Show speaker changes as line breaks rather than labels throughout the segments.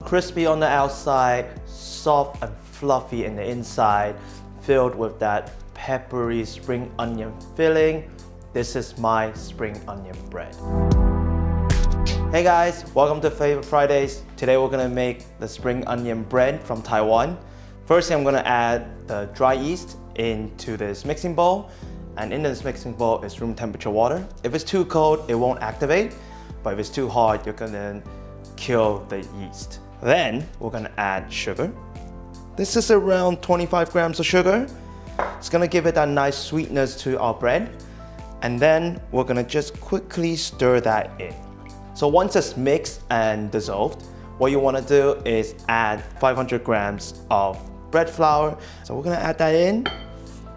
crispy on the outside, soft and fluffy in the inside, filled with that peppery spring onion filling. This is my spring onion bread. Hey guys, welcome to Flavour Fridays. Today we're gonna make the spring onion bread from Taiwan. First, I'm gonna add the dry yeast into this mixing bowl. And in this mixing bowl is room temperature water. If it's too cold, it won't activate. But if it's too hot, you're gonna kill the yeast. Then we're gonna add sugar. This is around 25 grams of sugar. It's gonna give it that nice sweetness to our bread. And then we're gonna just quickly stir that in. So once it's mixed and dissolved, what you wanna do is add 500 grams of bread flour. So we're gonna add that in,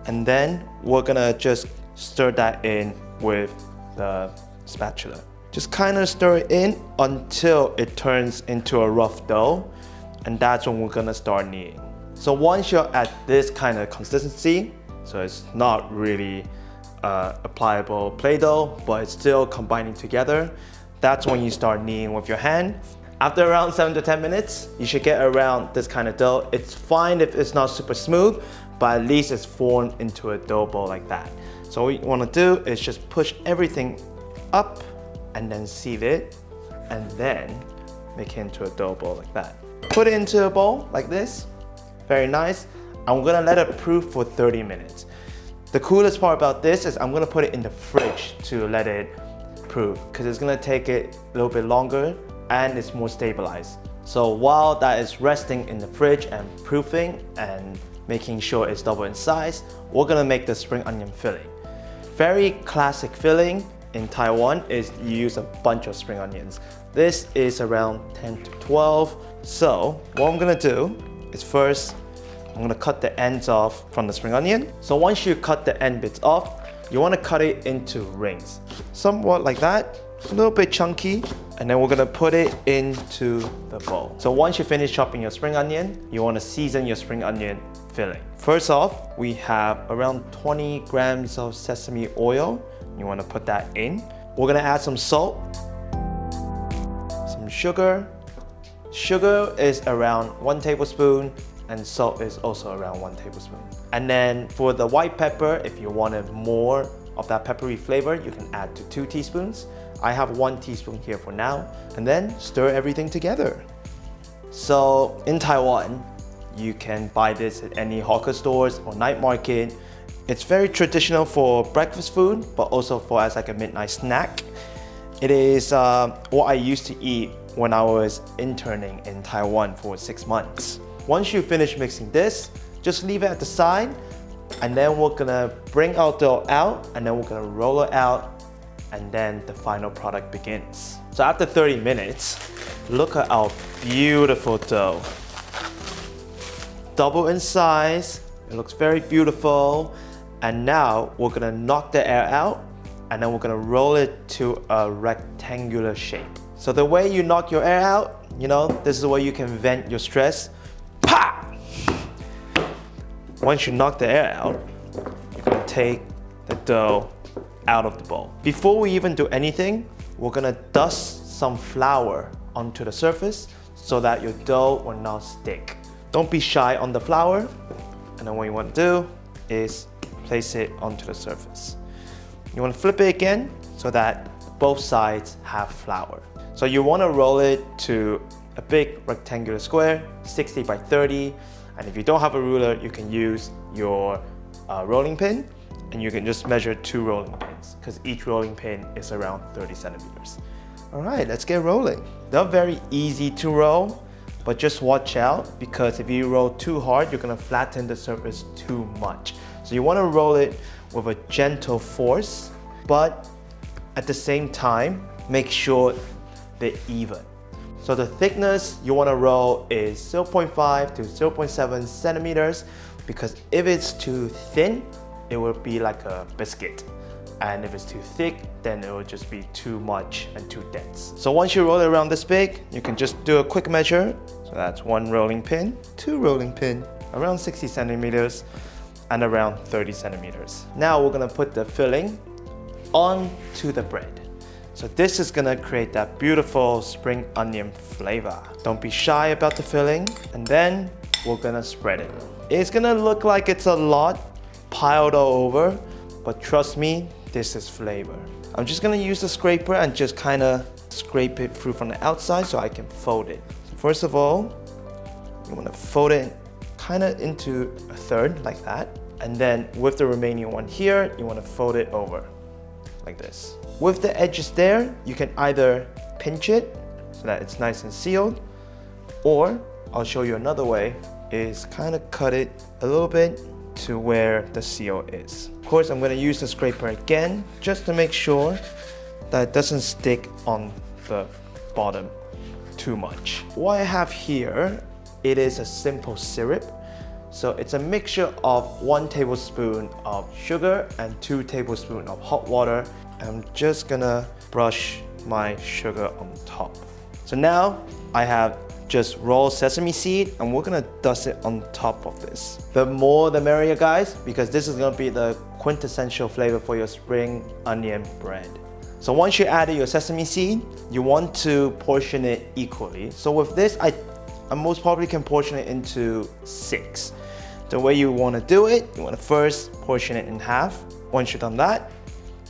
and then we're gonna just stir that in with the spatula. Just kind of stir it in until it turns into a rough dough, and that's when we're gonna start kneading. So once you're at this kind of consistency, so it's not really a pliable Play-Doh, but it's still combining together, that's when you start kneading with your hand. After around 7 to 10 minutes, you should get around this kind of dough. It's fine if it's not super smooth, but at least it's formed into a dough ball like that. So what you wanna do is just push everything up and then seal it, and then make it into a dough ball like that. Put it into a bowl like this, very nice. I'm gonna let it proof for 30 minutes. The coolest part about this is I'm gonna put it in the fridge to let it proof, because it's gonna take it a little bit longer and it's more stabilized. So while that is resting in the fridge and proofing and making sure it's double in size, we're gonna make the spring onion filling. Very classic filling in Taiwan is you use a bunch of spring onions. This is around 10 to 12. So what I'm gonna do is first, I'm gonna cut the ends off from the spring onion. So once you cut the end bits off, you wanna cut it into rings. Somewhat like that, a little bit chunky, and then we're gonna put it into the bowl. So once you finish chopping your spring onion, you wanna season your spring onion filling. First off, we have around 20 grams of sesame oil. You wanna put that in. We're gonna add some salt, some sugar. Sugar is around 1 tablespoon, and salt is also around 1 tablespoon. And then for the white pepper, if you wanted more of that peppery flavor, you can add to 2 teaspoons. I have 1 teaspoon here for now. And then stir everything together. So in Taiwan, you can buy this at any hawker stores or night market. It's very traditional for breakfast food, but also for as like a midnight snack. It is what I used to eat when I was interning in Taiwan for 6 months. Once you finish mixing this, just leave it at the side, and then we're gonna bring our dough out, and then we're gonna roll it out, and then the final product begins. So after 30 minutes, look at our beautiful dough. Double in size, it looks very beautiful. And now we're gonna knock the air out, and then we're gonna roll it to a rectangular shape. So the way you knock your air out, this is where you can vent your stress. Pa! Once you knock the air out, you're gonna take the dough out of the bowl. Before we even do anything, we're gonna dust some flour onto the surface so that your dough will not stick. Don't be shy on the flour. And then what you want to do is place it onto the surface. You want to flip it again so that both sides have flour. So you want to roll it to a big rectangular square, 60 by 30. And if you don't have a ruler, you can use your rolling pin, and you can just measure 2 rolling pins, because each rolling pin is around 30 centimeters. All right, let's get rolling. They're very easy to roll, but just watch out, because if you roll too hard, you're gonna flatten the surface too much. So you wanna roll it with a gentle force, but at the same time, make sure they're even. So the thickness you wanna roll is 0.5 to 0.7 centimeters, because if it's too thin, it will be like a biscuit. And if it's too thick, then it will just be too much and too dense. So once you roll it around this big, you can just do a quick measure. So that's 1 rolling pin, 2 rolling pin, around 60 centimeters, and around 30 centimeters. Now we're gonna put the filling onto the bread. So this is gonna create that beautiful spring onion flavor. Don't be shy about the filling, and then we're gonna spread it. It's gonna look like it's a lot piled all over, but trust me, this is flavor. I'm just gonna use the scraper and just kinda scrape it through from the outside so I can fold it. So first of all, you wanna fold it kinda into a third like that. And then with the remaining one here, you wanna fold it over like this. With the edges there, you can either pinch it so that it's nice and sealed, or I'll show you another way, is kind of cut it a little bit to where the seal is. Of course, I'm gonna use the scraper again just to make sure that it doesn't stick on the bottom too much. What I have here, it is a simple syrup. So it's a mixture of 1 tablespoon of sugar and 2 tablespoons of hot water. I'm just gonna brush my sugar on top. So now I have just raw sesame seed and we're gonna dust it on top of this. The more the merrier, guys, because this is gonna be the quintessential flavor for your spring onion bread. So once you added your sesame seed, you want to portion it equally. So with this, I most probably can portion it into 6. The way you want to do it, you want to first portion it in half. Once you've done that,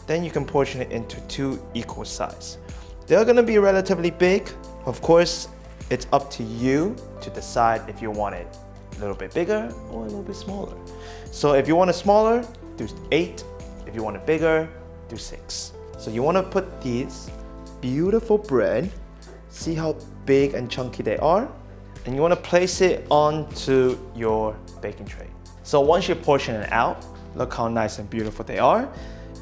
then you can portion it into 2 equal size. They're going to be relatively big. Of course, it's up to you to decide if you want it a little bit bigger or a little bit smaller. So if you want it smaller, do 8. If you want it bigger, do 6. So you want to put these beautiful bread, see how big and chunky they are, and you want to place it onto your baking tray. So once you portion it out, look how nice and beautiful they are.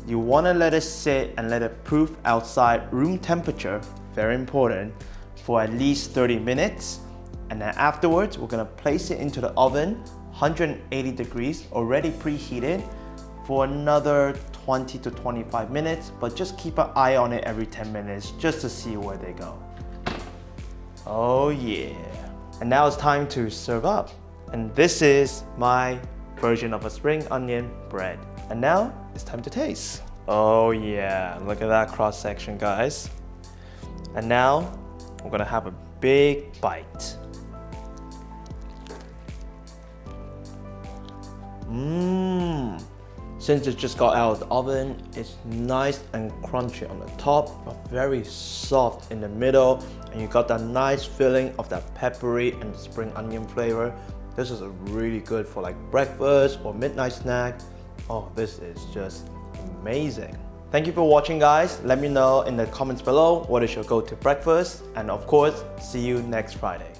You want to let it sit and let it proof outside room temperature, very important, for at least 30 minutes. And then afterwards, we're going to place it into the oven, 180 degrees, already preheated, for another 20 to 25 minutes, but just keep an eye on it every 10 minutes just to see where they go. Oh yeah. And now it's time to serve up. And this is my version of a spring onion bread. And now it's time to taste. Oh yeah, look at that cross section, guys. And now we're gonna have a big bite. Since it just got out of the oven, it's nice and crunchy on the top, but very soft in the middle, and you got that nice filling of that peppery and spring onion flavor. This is really good for like breakfast or midnight snack. Oh, this is just amazing. Thank you for watching, guys. Let me know in the comments below what is your go-to breakfast, and of course, see you next Friday.